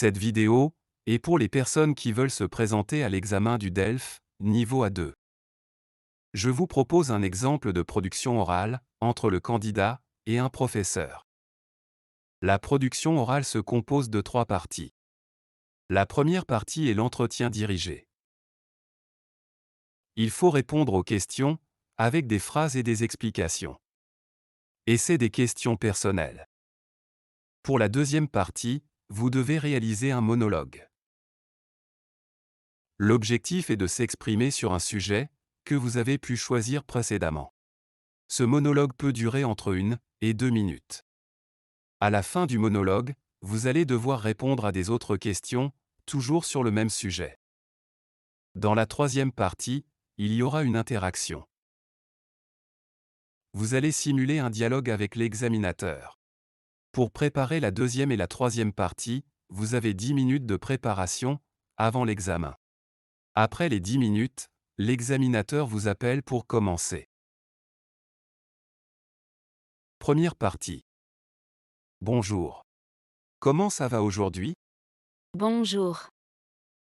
Cette vidéo est pour les personnes qui veulent se présenter à l'examen du DELF, niveau A2. Je vous propose un exemple de production orale entre le candidat et un professeur. La production orale se compose de 3 parties. La première partie est l'entretien dirigé. Il faut répondre aux questions avec des phrases et des explications. Et c'est des questions personnelles. Pour la deuxième partie, vous devez réaliser un monologue. L'objectif est de s'exprimer sur un sujet que vous avez pu choisir précédemment. Ce monologue peut durer entre 1 et 2 minutes. À la fin du monologue, vous allez devoir répondre à des autres questions, toujours sur le même sujet. Dans la troisième partie, il y aura une interaction. Vous allez simuler un dialogue avec l'examinateur. Pour préparer la deuxième et la troisième partie, vous avez 10 minutes de préparation avant l'examen. Après les 10 minutes, l'examinateur vous appelle pour commencer. Première partie. Bonjour. Comment ça va aujourd'hui? Bonjour.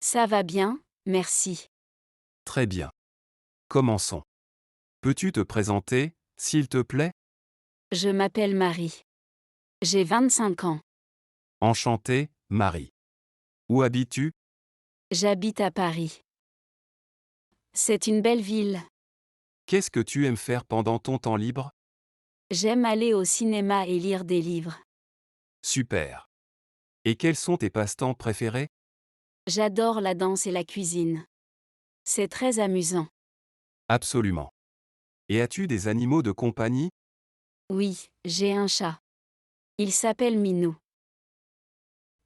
Ça va bien, merci. Très bien. Commençons. Peux-tu te présenter, s'il te plaît? Je m'appelle Marie. J'ai 25 ans. Enchanté, Marie. Où habites-tu? J'habite à Paris. C'est une belle ville. Qu'est-ce que tu aimes faire pendant ton temps libre? J'aime aller au cinéma et lire des livres. Super. Et quels sont tes passe-temps préférés? J'adore la danse et la cuisine. C'est très amusant. Absolument. Et as-tu des animaux de compagnie? Oui, j'ai un chat. Il s'appelle Minou.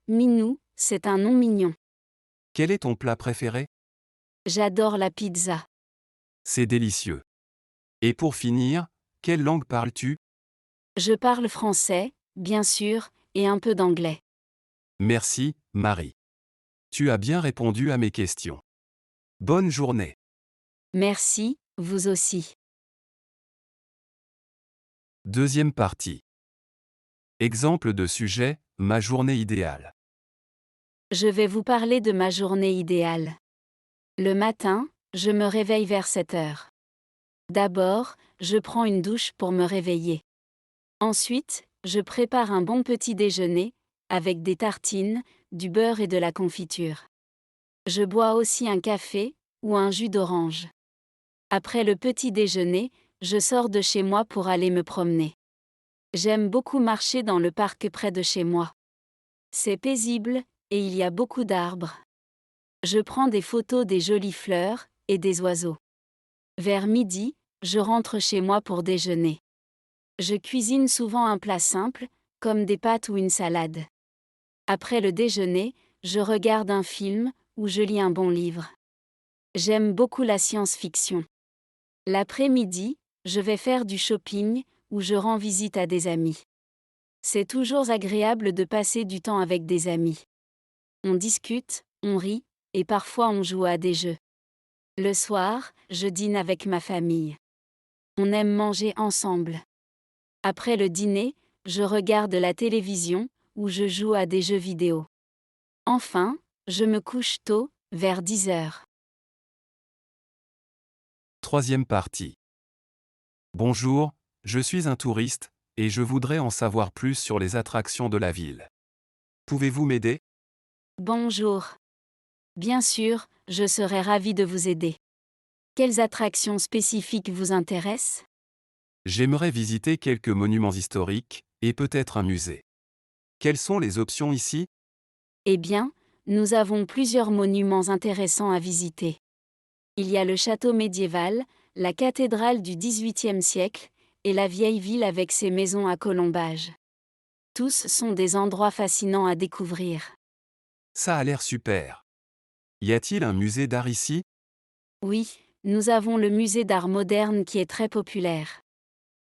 Minou, c'est un nom mignon. Quel est ton plat préféré? J'adore la pizza. C'est délicieux. Et pour finir, quelle langue parles-tu? Je parle français, bien sûr, et un peu d'anglais. Merci, Marie. Tu as bien répondu à mes questions. Bonne journée. Merci, vous aussi. Deuxième partie. Exemple de sujet, ma journée idéale. Je vais vous parler de ma journée idéale. Le matin, je me réveille vers 7 heures. D'abord, je prends une douche pour me réveiller. Ensuite, je prépare un bon petit déjeuner, avec des tartines, du beurre et de la confiture. Je bois aussi un café, ou un jus d'orange. Après le petit déjeuner, je sors de chez moi pour aller me promener. J'aime beaucoup marcher dans le parc près de chez moi. C'est paisible, et il y a beaucoup d'arbres. Je prends des photos des jolies fleurs, et des oiseaux. Vers midi, je rentre chez moi pour déjeuner. Je cuisine souvent un plat simple, comme des pâtes ou une salade. Après le déjeuner, je regarde un film, ou je lis un bon livre. J'aime beaucoup la science-fiction. L'après-midi, je vais faire du shopping, ou je rends visite à des amis. C'est toujours agréable de passer du temps avec des amis. On discute, on rit, et parfois on joue à des jeux. Le soir, je dîne avec ma famille. On aime manger ensemble. Après le dîner, je regarde la télévision, ou je joue à des jeux vidéo. Enfin, je me couche tôt, vers 10 heures. Troisième partie. Bonjour, je suis un touriste, et je voudrais en savoir plus sur les attractions de la ville. Pouvez-vous m'aider? Bonjour. Bien sûr, je serai ravie de vous aider. Quelles attractions spécifiques vous intéressent? J'aimerais visiter quelques monuments historiques, et peut-être un musée. Quelles sont les options ici? Eh bien, nous avons plusieurs monuments intéressants à visiter. Il y a le château médiéval, la cathédrale du XVIIIe siècle, et la vieille ville avec ses maisons à colombages. Tous sont des endroits fascinants à découvrir. Ça a l'air super. Y a-t-il un musée d'art ici? Oui, nous avons le musée d'art moderne qui est très populaire.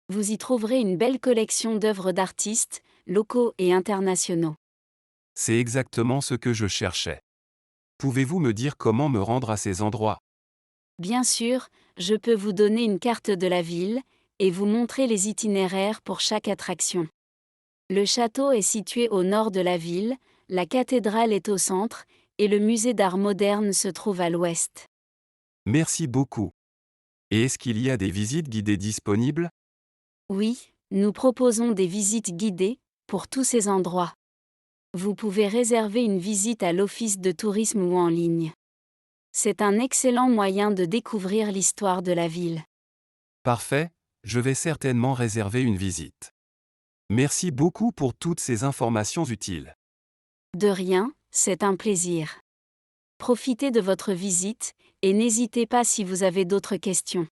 Vous y trouverez une belle collection d'œuvres d'artistes, locaux et internationaux. C'est exactement ce que je cherchais. Pouvez-vous me dire comment me rendre à ces endroits? Bien sûr, je peux vous donner une carte de la ville, et vous montrer les itinéraires pour chaque attraction. Le château est situé au nord de la ville, la cathédrale est au centre, et le musée d'art moderne se trouve à l'ouest. Merci beaucoup. Et est-ce qu'il y a des visites guidées disponibles? Oui, nous proposons des visites guidées, pour tous ces endroits. Vous pouvez réserver une visite à l'office de tourisme ou en ligne. C'est un excellent moyen de découvrir l'histoire de la ville. Parfait, je vais certainement réserver une visite. Merci beaucoup pour toutes ces informations utiles. De rien, c'est un plaisir. Profitez de votre visite, et n'hésitez pas si vous avez d'autres questions.